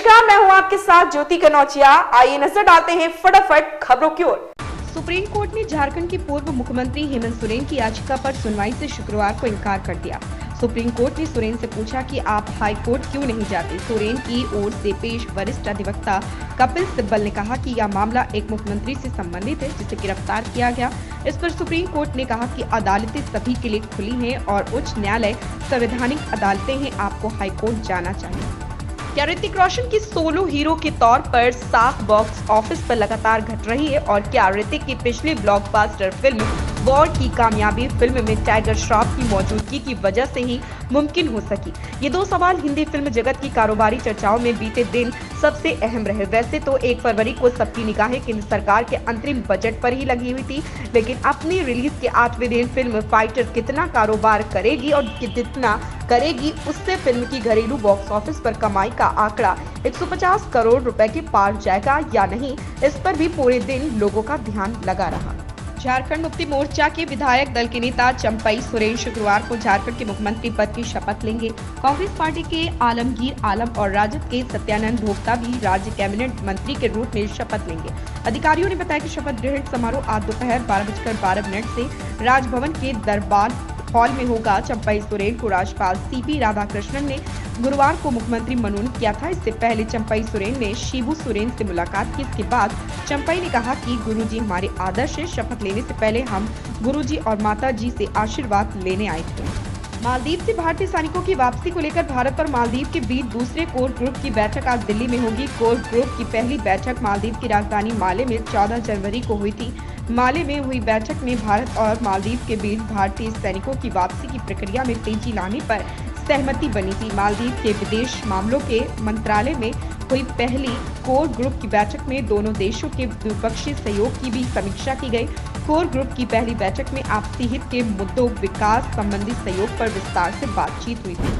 नमस्कार, मैं हूं आपके साथ ज्योति कनौजिया। आइए नजर डालते हैं फटाफट खबरों की ओर। सुप्रीम कोर्ट ने झारखंड के पूर्व मुख्यमंत्री हेमंत सोरेन की याचिका पर सुनवाई से शुक्रवार को इनकार कर दिया। सुप्रीम कोर्ट ने सोरेन से पूछा कि आप हाई कोर्ट क्यों नहीं जाते। सोरेन की ओर से पेश वरिष्ठ अधिवक्ता कपिल सिब्बल ने कहा कि यह मामला एक मुख्यमंत्री से संबंधित है जिसे गिरफ्तार किया गया। इस पर सुप्रीम कोर्ट ने कहा कि अदालतें सभी के लिए खुली हैं और उच्च न्यायालय संवैधानिक अदालतें हैं, आपको हाई कोर्ट जाना चाहिए। क्या ऋतिक रोशन की सोलो हीरो के तौर पर साख बॉक्स ऑफिस पर लगातार घट रही है और क्या ऋतिक की पिछली ब्लॉकबस्टर फिल्म वॉर की कामयाबी फिल्म में टाइगर श्रॉफ की मौजूदगी की वजह से ही मुमकिन हो सकी? ये दो सवाल हिंदी फिल्म जगत की कारोबारी चर्चाओं में बीते दिन सबसे अहम रहे। वैसे तो 1 फरवरी को सबकी निगाहें केंद्र सरकार के अंतरिम बजट पर ही लगी हुई थी, लेकिन अपनी रिलीज के 8वें दिन फिल्म फाइटर कितना कारोबार करेगी और कितना करेगी, उससे फिल्म की घरेलू बॉक्स ऑफिस पर कमाई का आंकड़ा 150 करोड़ रुपए के पार जाएगा या नहीं, इस पर भी पूरे दिन लोगों का ध्यान लगा रहा। झारखंड मुक्ति मोर्चा के विधायक दल के नेता चंपई सोरेन शुक्रवार को झारखंड के मुख्यमंत्री पद की शपथ लेंगे। कांग्रेस पार्टी के आलमगीर आलम और राजद के सत्यानंद भोक्ता भी राज्य कैबिनेट मंत्री के रूप में शपथ लेंगे। अधिकारियों ने बताया कि शपथ ग्रहण समारोह आज दोपहर 12:12 से राजभवन के दरबार हॉल में होगा। चंपई सोरेन को राज्यपाल सीपी राधाकृष्णन ने गुरुवार को मुख्यमंत्री मनोनीत किया था। इससे पहले चंपई सोरेन ने शिबू सोरेन से मुलाकात की। इसके बाद चंपई ने कहा कि गुरुजी हमारे आदर्श है। शपथ लेने से पहले हम गुरुजी और माता जी से आशीर्वाद लेने आए थे। मालदीव से भारतीय सैनिकों की वापसी को लेकर भारत और मालदीव के बीच दूसरे कोर ग्रुप की बैठक आज दिल्ली में होगी। कोर ग्रुप की पहली बैठक मालदीव की राजधानी माले में 14 जनवरी को हुई थी। माले में हुई बैठक में भारत और मालदीव के बीच भारतीय सैनिकों की वापसी की प्रक्रिया में तेजी लाने पर सहमति बनी थी। मालदीव के विदेश मामलों के मंत्रालय में हुई पहली कोर ग्रुप की बैठक में दोनों देशों के द्विपक्षीय सहयोग की भी समीक्षा की गई। कोर ग्रुप की पहली बैठक में आपसी हित के मुद्दों, विकास संबंधी सहयोग पर विस्तार से बातचीत हुई थी।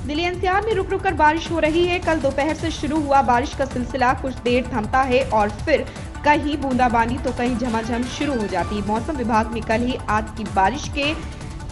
दिल्ली एनसीआर में रुक रुक कर बारिश हो रही है। कल दोपहर से शुरू हुआ बारिश का सिलसिला कुछ देर थमता है और फिर कहीं बूंदाबांदी तो कहीं झमाझम शुरू हो जाती है। मौसम विभाग ने कल ही आज की बारिश के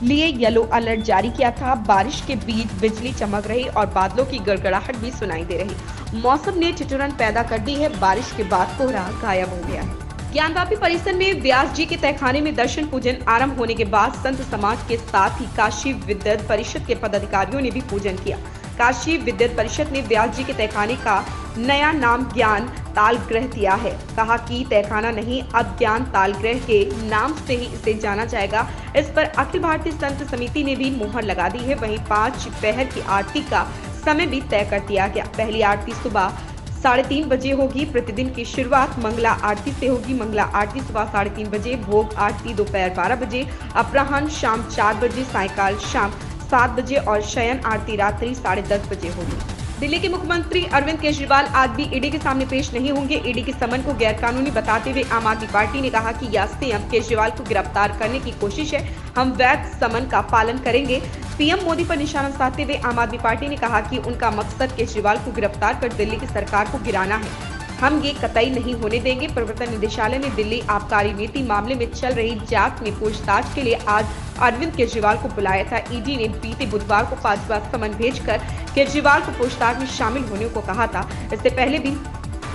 लिए येलो अलर्ट जारी किया था। बारिश के बीच बिजली चमक रही और बादलों की गड़गड़ाहट भी सुनाई दे रही। मौसम ने ठिठुरन पैदा कर दी है। बारिश के बाद कोहरा गायब हो गया है। ज्ञानवापी परिसर में व्यास जी के तहखाने में दर्शन पूजन आरंभ होने के बाद संत समाज के साथ ही काशी विद्युत परिषद के पदाधिकारियों ने भी पूजन किया। काशी विद्युत परिषद ने व्यास जी के तहखाने का नया नाम ज्ञान तालग्रह दिया है। कहा कि तहखाना नहीं, अब ज्ञान तालग्रह के नाम से ही इसे जाना जाएगा। इस पर अखिल भारतीय संत समिति ने भी मुहर लगा दी है। वहीं 5 पहर की आरती का समय भी तय कर दिया गया। पहली आरती सुबह 3:30 बजे होगी। प्रतिदिन की शुरुआत मंगला आरती से होगी। मंगला आरती सुबह 3:30 बजे, भोग आरती दोपहर 12 बजे, अपराह्न शाम 4 बजे, सायंकाल शाम 7 बजे और शयन आरती रात्रि 10:30 बजे होगी। दिल्ली के मुख्यमंत्री अरविंद केजरीवाल आज भी ईडी के सामने पेश नहीं होंगे। ईडी के समन को गैरकानूनी बताते हुए आम आदमी पार्टी ने कहा कि यह सीएम केजरीवाल को गिरफ्तार करने की कोशिश है, हम वैध समन का पालन करेंगे। पीएम मोदी पर निशाना साधते हुए आम आदमी पार्टी ने कहा कि उनका मकसद केजरीवाल को गिरफ्तार कर दिल्ली की सरकार को गिराना है, हम ये कतई नहीं होने देंगे। प्रवर्तन निदेशालय ने दिल्ली आबकारी नीति मामले में चल रही जांच में पूछताछ के लिए आज अरविंद केजरीवाल को बुलाया था। ईडी ने बीते बुधवार को 5 बार समन भेजकर केजरीवाल को पूछताछ में शामिल होने को कहा था। इससे पहले भी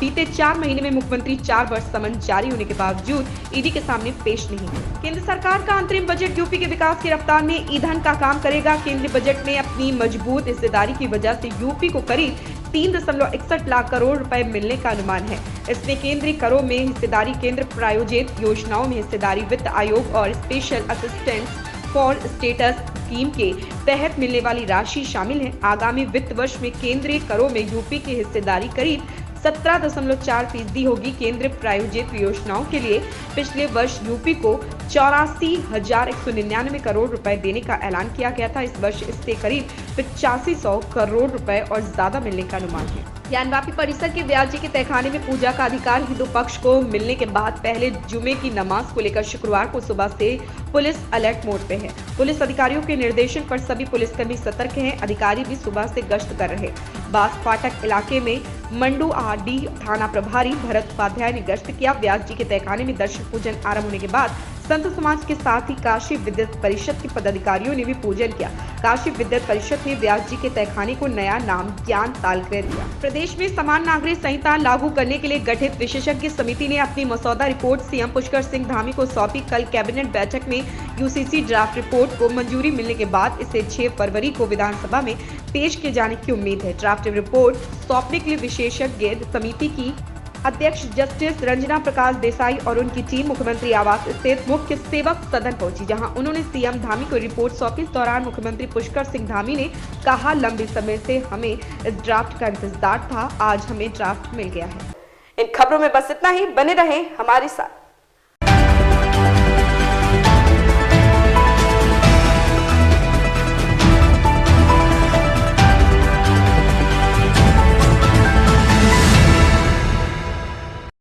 बीते 4 महीने में मुख्यमंत्री 4 बार समन जारी होने के बावजूद ईडी के सामने पेश नहीं हुए। केंद्र सरकार का अंतरिम बजट यूपी के विकास की रफ्तार में ईंधन का काम करेगा। केंद्रीय बजट में अपनी मजबूत हिस्सेदारी की वजह से यूपी को करीब 3.61 लाख करोड़ रुपए मिलने का अनुमान है। इसमें केंद्रीय करों में हिस्सेदारी, केंद्र प्रायोजित योजनाओं में हिस्सेदारी, वित्त आयोग और special assistance for status scheme के तहत मिलने वाली राशि शामिल है। आगामी वित्त वर्ष में केंद्रीय करों में यूपी की हिस्सेदारी करीब 17.4% होगी। केंद्र प्रायोजित योजनाओं के लिए पिछले वर्ष यूपी को 84,199 करोड़ रुपए देने का ऐलान किया गया था। इस वर्ष इससे करीब 8500 करोड़ रुपए और ज्यादा मिलने का अनुमान है। ज्ञानवापी परिसर के व्यास जी के तहखाने में पूजा का अधिकार हिंदू पक्ष को मिलने के बाद पहले जुमे की नमाज को लेकर शुक्रवार को सुबह से पुलिस अलर्ट मोड पे है। पुलिस अधिकारियों के निर्देशन पर सभी पुलिसकर्मी सतर्क हैं। अधिकारी भी सुबह से गश्त कर रहे। बास फाटक इलाके में मंडू आरडी थाना प्रभारी भरत उपाध्याय ने गश्त किया। व्यास जी के तहखाने में दर्शन पूजन आरंभ होने के बाद संत समाज के साथ ही काशी विद्युत परिषद के पदाधिकारियों ने भी पूजन किया। काशी विद्युत परिषद ने व्यास जी के तहखाने को नया नाम ज्ञान तालग्रह दिया। प्रदेश में समान नागरिक संहिता लागू करने के लिए गठित विशेषज्ञ समिति ने अपनी मसौदा रिपोर्ट सीएम पुष्कर सिंह धामी को सौंपी। कल कैबिनेट बैठक में यूसीसी ड्राफ्ट रिपोर्ट को मंजूरी मिलने के बाद इसे 6 फरवरी को विधानसभा में पेश किए जाने की उम्मीद है। ड्राफ्ट रिपोर्ट सौंपने के लिए विशेषज्ञ समिति की अध्यक्ष जस्टिस रंजना प्रकाश देसाई और उनकी टीम मुख्यमंत्री आवास स्थित मुख्य सेवक सदन पहुंची, जहां उन्होंने सीएम धामी को रिपोर्ट सौंपी। इस दौरान मुख्यमंत्री पुष्कर सिंह धामी ने कहा, लंबे समय से हमें इस ड्राफ्ट का इंतजार था, आज हमें ड्राफ्ट मिल गया है। इन खबरों में बस इतना ही। बने रहें हमारे साथ।